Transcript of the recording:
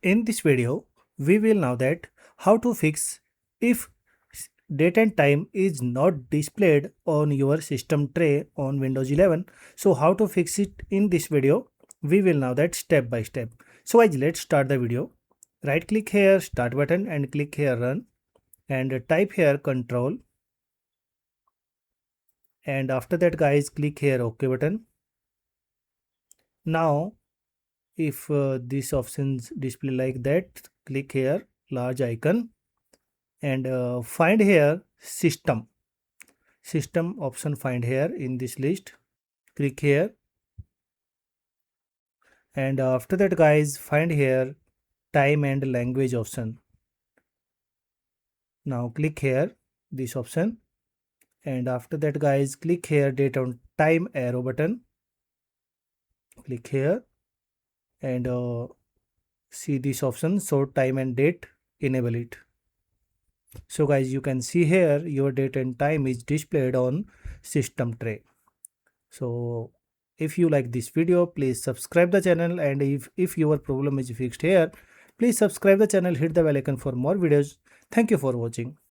In this video, we will know that how to fix if date and time is not displayed on your system tray on Windows 11. So how to fix it in this video, we will know that step by step. So guys, let's start the video. Right click here start button and click here run and type here control, and after that guys click here OK button. Now if these options display like that, click here large icon and find here system option, find here in this list, click here, and after that guys find here time and language option. Now click here this option, and after that guys click here date and time arrow button, click here and see this option, so time and date, enable it. So guys, you can see here your date and time is displayed on system tray. So if you like this video, please subscribe the channel, and if your problem is fixed here, please subscribe the channel, hit the bell icon for more videos. Thank you for watching.